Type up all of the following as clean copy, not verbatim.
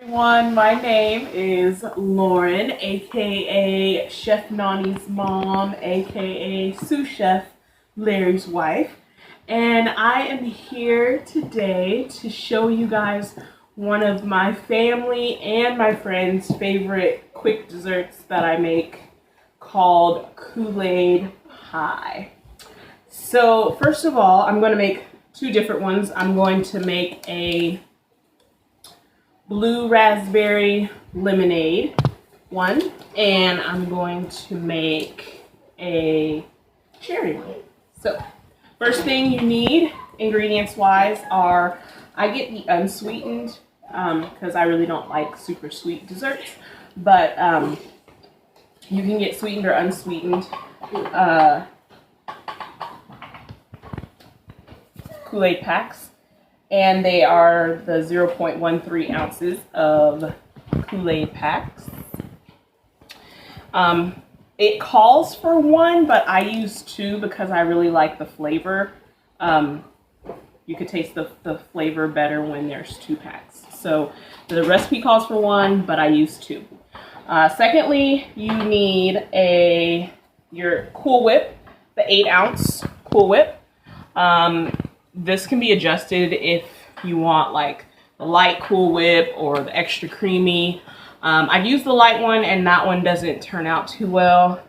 Everyone, my name is Lauren, aka Chef Nani's mom, aka sous chef Larry's wife, and I am here today to show you guys one of my family and my friends' favorite quick desserts that I make called Kool-Aid Pie. So first of all, I'm going to make two different ones. I'm going to make a blue raspberry lemonade one, and I'm going to make a cherry one. So first thing you need ingredients wise are, I get the unsweetened because I really don't like super sweet desserts, but you can get sweetened or unsweetened Kool-Aid packs. And they are the 0.13 ounces of Kool-Aid packs. It calls for one, but I use two because I really like the flavor. You could taste the flavor better when there's two packs. So the recipe calls for one, but I use two. Secondly, you need your Cool Whip, the 8-ounce Cool Whip. This can be adjusted if you want like the light Cool Whip or the extra creamy. I've used the light one and that one doesn't turn out too well.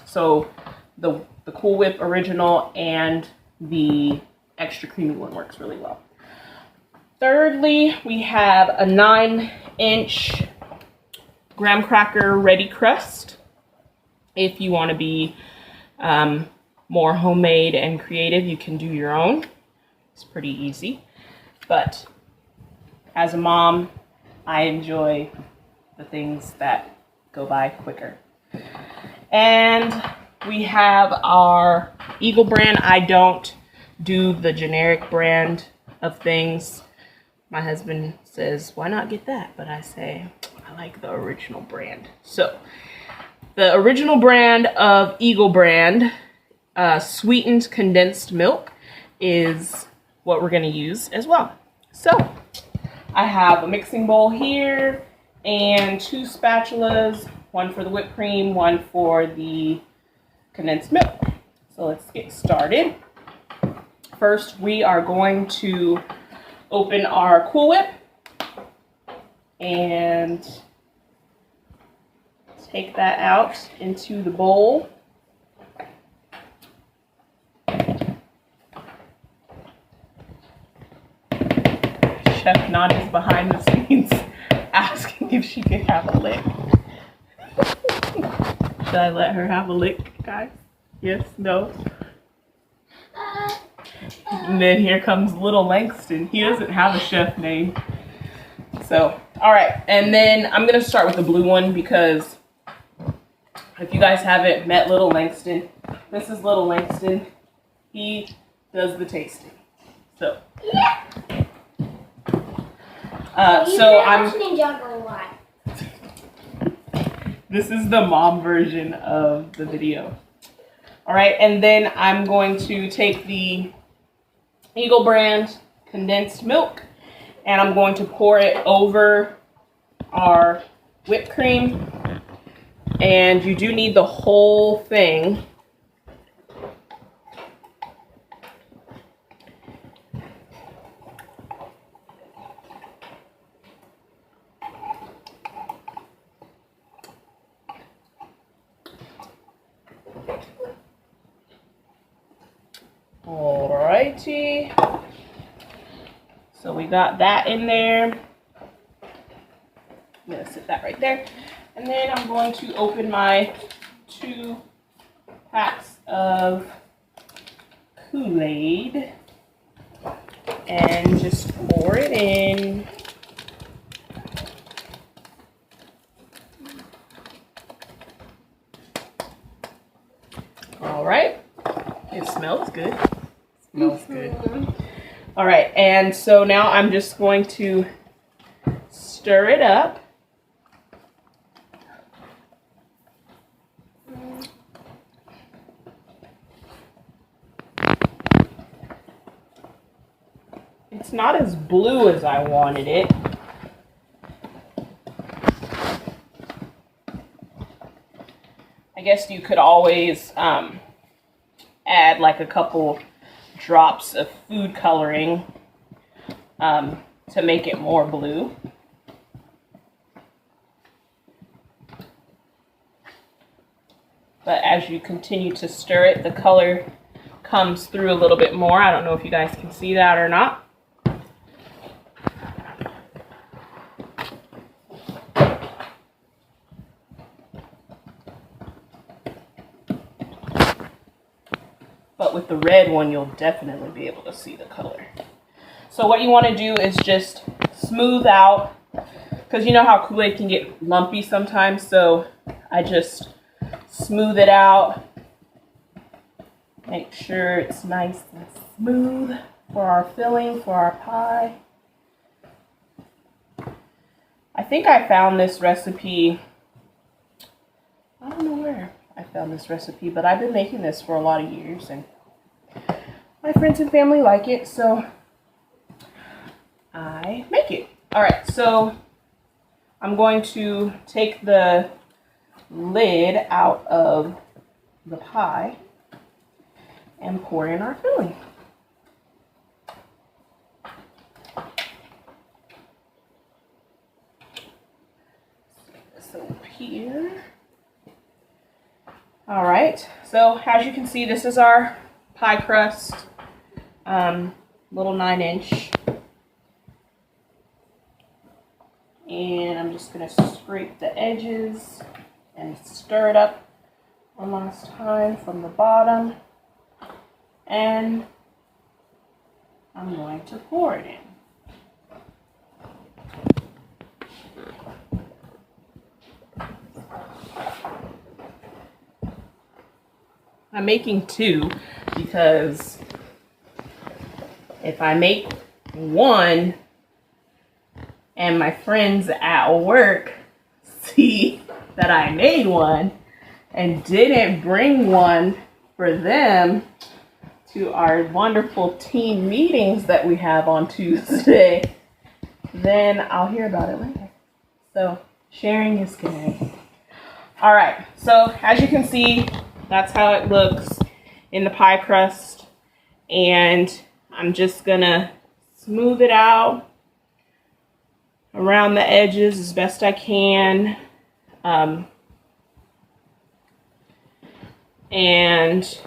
So the Cool Whip original and the extra creamy one works really well. Thirdly, we have a 9-inch graham cracker ready crust. If you want to be more homemade and creative, you can do your own. It's pretty easy, but as a mom, I enjoy the things that go by quicker. And we have our Eagle brand. I don't do the generic brand of things. My husband says, why not get that? But I say, I like the original brand. So the original brand of Eagle brand sweetened condensed milk is what we're going to use as well. So I have a mixing bowl here and two spatulas, one for the whipped cream, one for the condensed milk. So let's get started. First, we are going to open our Cool Whip and take that out into the bowl. Chef Nani's behind the scenes asking if she could have a lick. Should I let her have a lick, guys? Yes? No? And then here comes little Langston. He doesn't have a chef name. So, alright. And then I'm going to start with the blue one because if you guys haven't met little Langston, this is little Langston. He does the tasting. So, this is the mom version of the video. Alright, and then I'm going to take the Eagle brand condensed milk and I'm going to pour it over our whipped cream. And you do need the whole thing. Alrighty, so we got that in there. I'm gonna sit that right there, and then I'm going to open my 2 packs of Kool-Aid and just pour it in. All right, it smells good. Smells good. All right, and so now I'm just going to stir it up. It's not as blue as I wanted it. guess you could always add like a couple drops of food coloring to make it more blue. But as you continue to stir it, the color comes through a little bit more. I don't know if you guys can see that or not. But with the red one, you'll definitely be able to see the color. So what you want to do is just smooth out, because you know how Kool-Aid can get lumpy sometimes. So I just smooth it out. Make sure it's nice and smooth for our filling, for our pie. I think I found this recipe, I don't know where I found this recipe, but I've been making this for a lot of years and my friends and family like it, so I make it. Alright, so I'm going to take the lid out of the pie and pour in our filling. So here. All right, so as you can see, this is our pie crust, little 9-inch. And I'm just gonna scrape the edges and stir it up one last time from the bottom. And I'm going to pour it in. I'm making 2 because if I make 1 and my friends at work see that I made 1 and didn't bring 1 for them to our wonderful team meetings that we have on Tuesday, then I'll hear about it later. So sharing is caring. All right, so as you can see, that's how it looks in the pie crust. And I'm just gonna smooth it out around the edges as best I can. And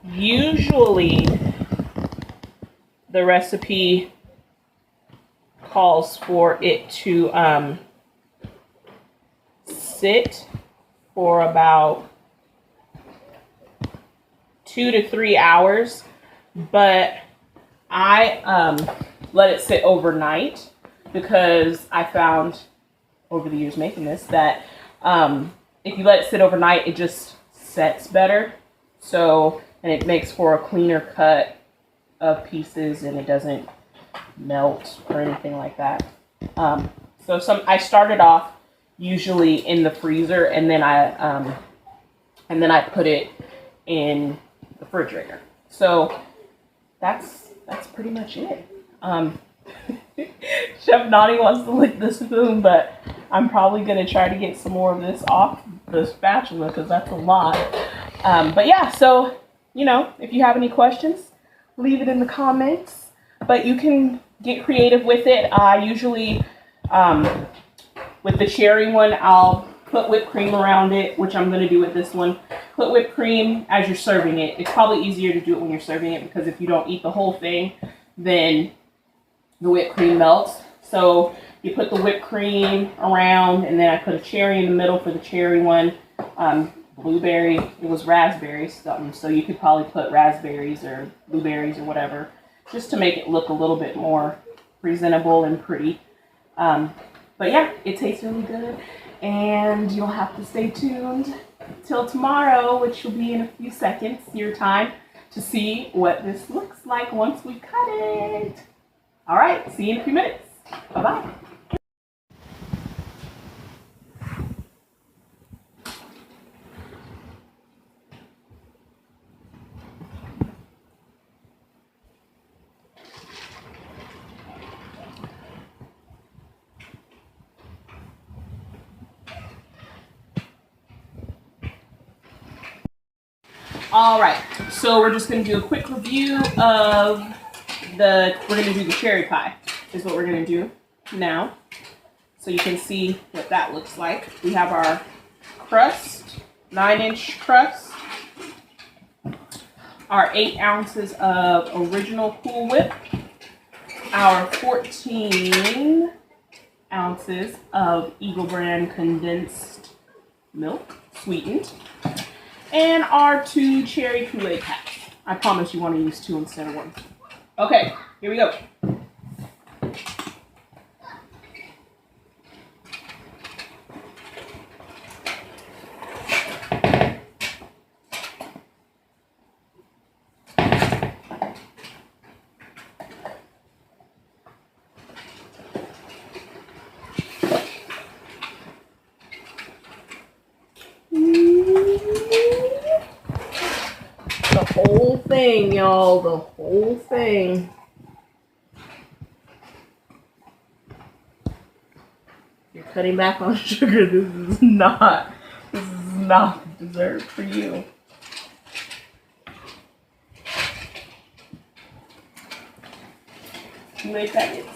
usually the recipe calls for it to sit for about 2 to 3 hours, but I let it sit overnight because I found over the years making this that if you let it sit overnight, it just sets better. So, and it makes for a cleaner cut of pieces and it doesn't melt or anything like that. So I started off usually in the freezer and then I put it in the refrigerator. So that's pretty much it. Chef Nani wants to lick the spoon, but I'm probably gonna try to get some more of this off the spatula because that's a lot. But yeah, so you know, if you have any questions, leave it in the comments. But you can get creative with it. I usually, with the cherry one, I'll put whipped cream around it, which I'm going to do with this one. Put whipped cream as you're serving it. It's probably easier to do it when you're serving it because if you don't eat the whole thing, then the whipped cream melts. So you put the whipped cream around, and then I put a cherry in the middle for the cherry one. Blueberry, it was raspberries, something. So you could probably put raspberries or blueberries or whatever, just to make it look a little bit more presentable and pretty. But yeah, it tastes really good. And you'll have to stay tuned till tomorrow, which will be in a few seconds, your time, to see what this looks like once we cut it. All right, see you in a few minutes. Bye-bye. All right, so we're just gonna do a quick review of we're gonna do the cherry pie, is what we're gonna do now. So you can see what that looks like. We have our crust, 9-inch crust, our 8 ounces of original Cool Whip, our 14 ounces of Eagle brand condensed milk, sweetened, and our 2 cherry Kool-Aid packs. I promise you want to use 2 instead of 1. Okay, here we go. The whole thing, y'all. The whole thing. You're cutting back on sugar. This is not dessert for you. Make that mix.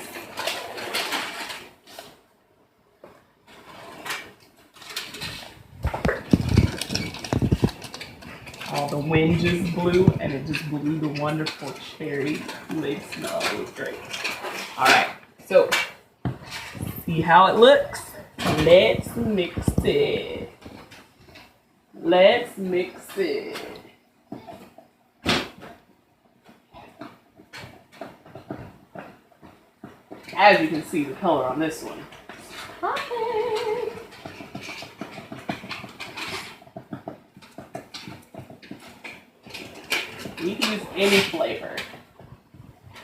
Oh, the wind just blew, and it just blew the wonderful cherry Kool-Aid smell. It was great. All right, so see how it looks? Let's mix it. Let's mix it. As you can see, the color on this one. Okay. You can use any flavor.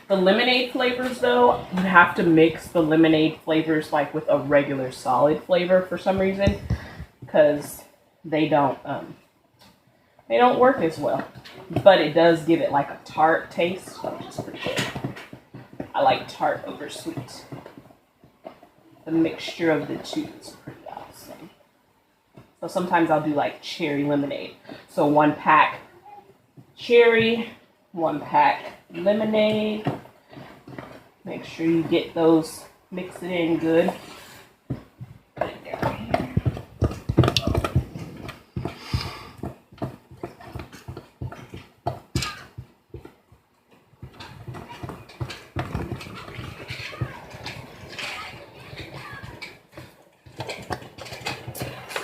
The lemonade flavors, though, you have to mix the lemonade flavors like with a regular solid flavor for some reason, because they don't work as well. But it does give it like a tart taste, which is pretty good. I like tart over sweet. The mixture of the two is pretty awesome. So sometimes I'll do like cherry lemonade. So 1 pack cherry, 1 pack lemonade. Make sure you get those, mix it in good. Put it down here.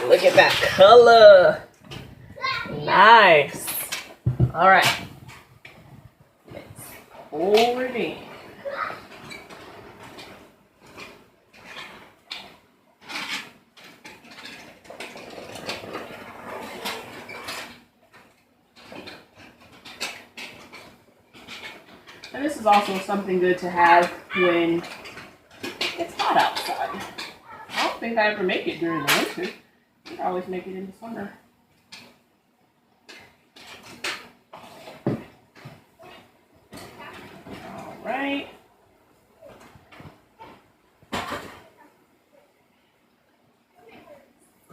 Look at that color. Nice. All right. Let's pour it in. And this is also something good to have when it's hot outside. I don't think I ever make it during the winter. I always make it in the summer. All right.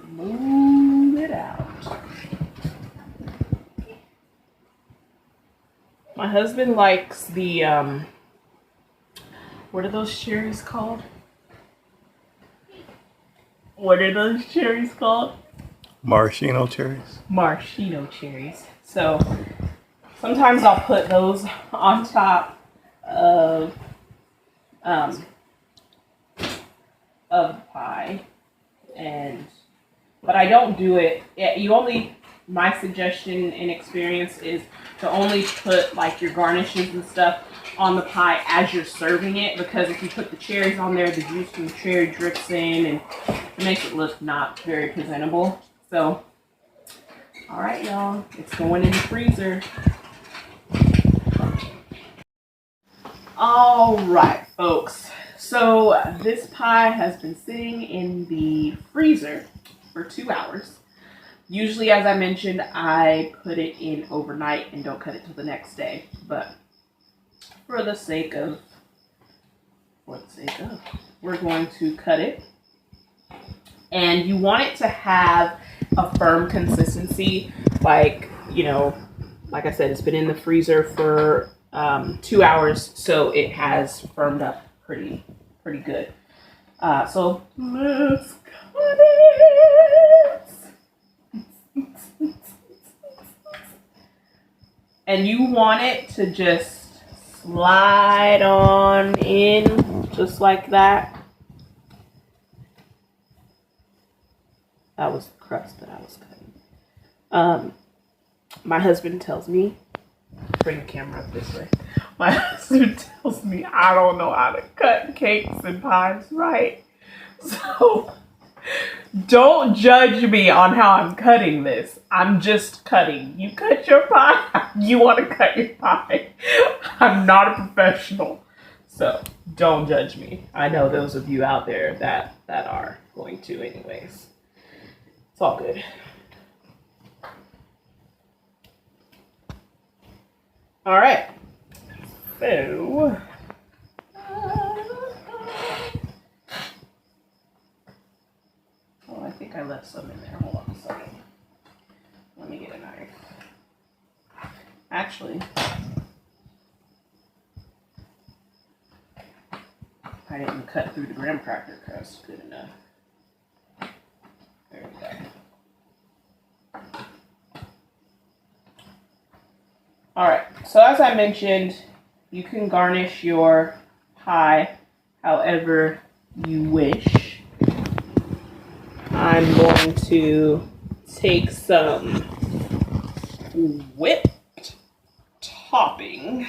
Move it out. My husband likes the, what are those cherries called? What are those cherries called? Maraschino cherries. Maraschino cherries. So sometimes I'll put those on top of the pie, but I don't do it. My suggestion and experience is to only put like your garnishes and stuff on the pie as you're serving it, because if you put the cherries on there, the juice from the cherry drips in and it makes it look not very presentable. So, all right, y'all, it's going in the freezer. All right, folks. So this pie has been sitting in the freezer for 2 hours. Usually, as I mentioned, I put it in overnight and don't cut it till the next day. But for the sake of, we're going to cut it. And you want it to have a firm consistency, like, Like I said, it's been in the freezer for 2 hours, so it has firmed up pretty good. So let's cut it. And you want it to just slide on in just like that. That was the crust that I was cutting. My husband tells me, bring the camera up this way. My husband tells me I don't know how to cut cakes and pies right. So don't judge me on how I'm cutting this. I'm just cutting. You cut your pie, you want to cut your pie. I'm not a professional. So don't judge me. I know those of you out there that are going to anyways. It's all good. All right. So I think I left some in there. Hold on a second. Let me get a knife. Actually, I didn't cut through the graham cracker crust good enough. There we go. Alright, so as I mentioned, you can garnish your pie however you wish. I'm going to take some whipped topping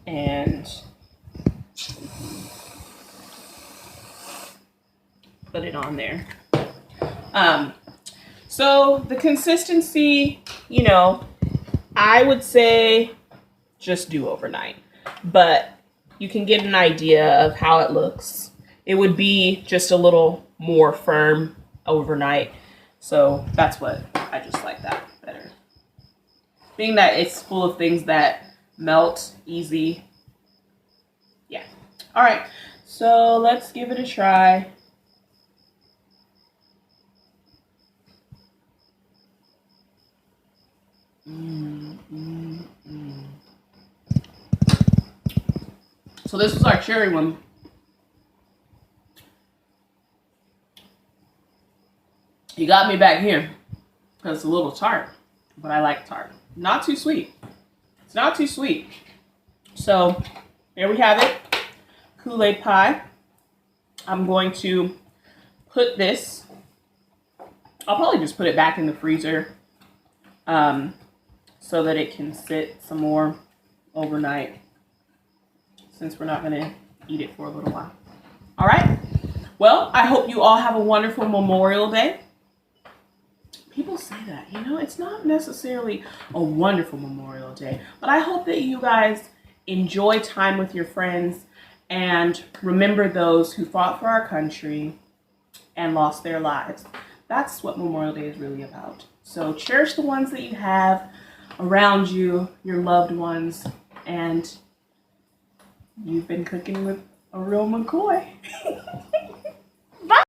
and put it on there. So the consistency, you know, I would say just do overnight, but you can get an idea of how it looks. It would be just a little more firm overnight. So that's what I just like that better. Being that it's full of things that melt easy. Yeah. All right. So let's give it a try. So this was our cherry one. You got me back here because it's a little tart, but I like tart. Not too sweet. It's not too sweet. So there we have it. Kool-Aid pie. I'm going to put this. I'll probably just put it back in the freezer so that it can sit some more overnight, since we're not going to eat it for a little while. All right. Well, I hope you all have a wonderful Memorial Day. People say that, you know, it's not necessarily a wonderful Memorial Day, but I hope that you guys enjoy time with your friends and remember those who fought for our country and lost their lives. That's what Memorial Day is really about. So cherish the ones that you have around you, your loved ones, and you've been cooking with a Real McCoy.